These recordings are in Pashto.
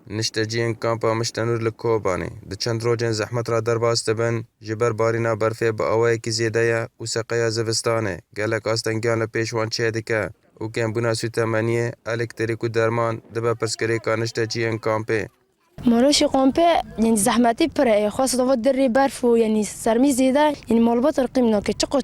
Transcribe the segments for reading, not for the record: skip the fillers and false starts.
نشتجین کامپا مشتنور لکوبانی د چند روزن زحمت را درباست بن جبر بارینا برفه با اوای کی زیده و سقیا زوستانه گلک آستنگیان پیشوان چه دیکه و کم بنا سوتمانیه الکتریک و درمان دبا پرسکری کانشتجین کامپه مالوش قامپه يعني زحمتي برا خاصة وقت دري برفو يعني سرمي زيادة يعني مالبات القيمة كتشقى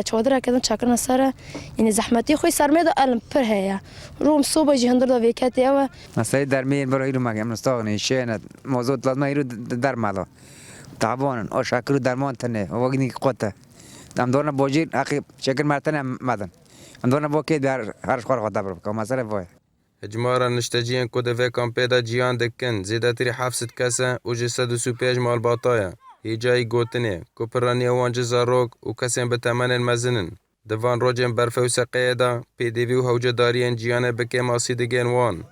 شوادرة كذا شكرنا سارة يعني زحمتي خوي سرمي ده ألم برها روم صوبة جهندر ده فيكاتي أوا مثلا درمي برا هيرو ماجم نستغني شيء موضوع لازم هيرو درماله تعبان أو شكله درمان تنه وقني قطة دام دورنا بوجي أخي شكل مرتنا مدن دام دورنا بوكي در هرش خور خدا برو كم مثلا بوي اجمارا نشتجین کد و کامپه دا جیان دکن زیده تری 700 کسه و جسد و سوپیج مال باتایا هی جایی گوتنه کپرانی وان جزاروک و کسین به تمن مزنن دوان روجن برفه و سقیه دا پیدیوی و هوجه دارین جیان بکه ماسی دگین وان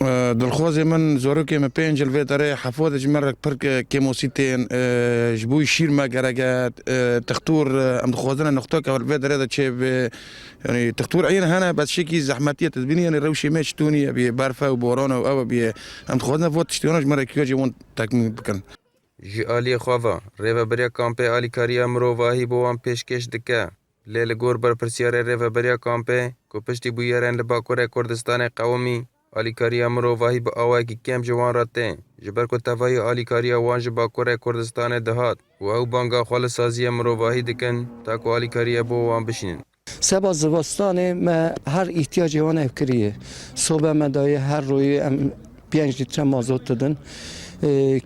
دلخوازي من زوروكي ما بين جلفي ترى حفوظ جمرك برك كيموسيتين جبوي شير ما جرجات تختور ام خوازنا نختوك او الفيدر هذا شيء يعني تختور عين هنا بس شيء زحمتيه تبيني يعني روشي ماتش توني ابي بارفا وبورانا او ابي ام خوازنا فوت تشتوناش مره كيجي وون تكمل بكن جی آلی خواه ریو بریا کامپه آلی کاریا مروواهی بوان پیشکش دکه لیل گور بر پرسیار ریو بریا کامپه کو پشتی بویرن لباکور کردستان قومی آلیکاریا مروواهی با آوائی که کم جوان راته جبر کو تفاهی آلیکاریا وان جباکور کردستان دهات و او بانگا خال سازی مروواهی دکن تا کو آلیکاریا بو وان بشینن سبا زبستان ما هر احتیاج وان افکریه صبح مدای هر روی 5 لیتر مازوت دادن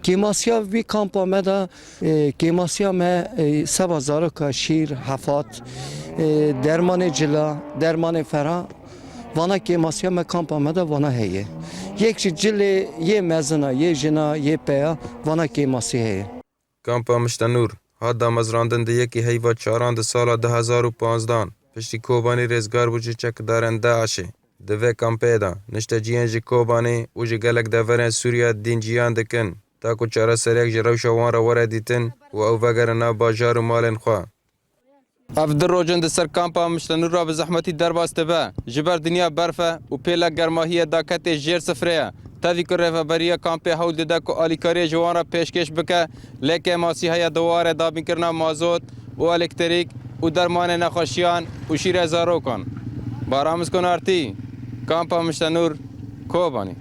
کیماسیا وی کامپا مدا کیماسیا ما سبا زارو شیر هفات درمان جلا درمان فرا وانا کیماسیا ما کامپا مدا وانا هیه یک جل یه مزنا یه جنا یه پیا وانا کیماسی هیه کامپا مشتنور ها دامزراندن ده یکی هیوا چاران ده سالا 2015 پشتی کوبانی رزگار بوچه چک دارن داعشه دوه کامپه دا نشته جیان جی کوبانی و جی گلک دورن سوریا دین جیان دکن تا کو چاره سریک جی روش وان را وره دیتن و او وگرنا باجار و مالن خواه اف در روزن سر کامپا مشتنور را به زحمتی درباسته به جبر دنیا برفه و پیلا گرماهی داکت جیر سفره تاوی که ریفبریا کامپه حول ده که آلیکاری جوان را پیشکش بکه لیکن ماسی های دواره دابین کرنا مازوت و الکتریک و درمان نخوشیان و شیر زارو کن بارامز کن آرتی کامپا مشتنور کوبانی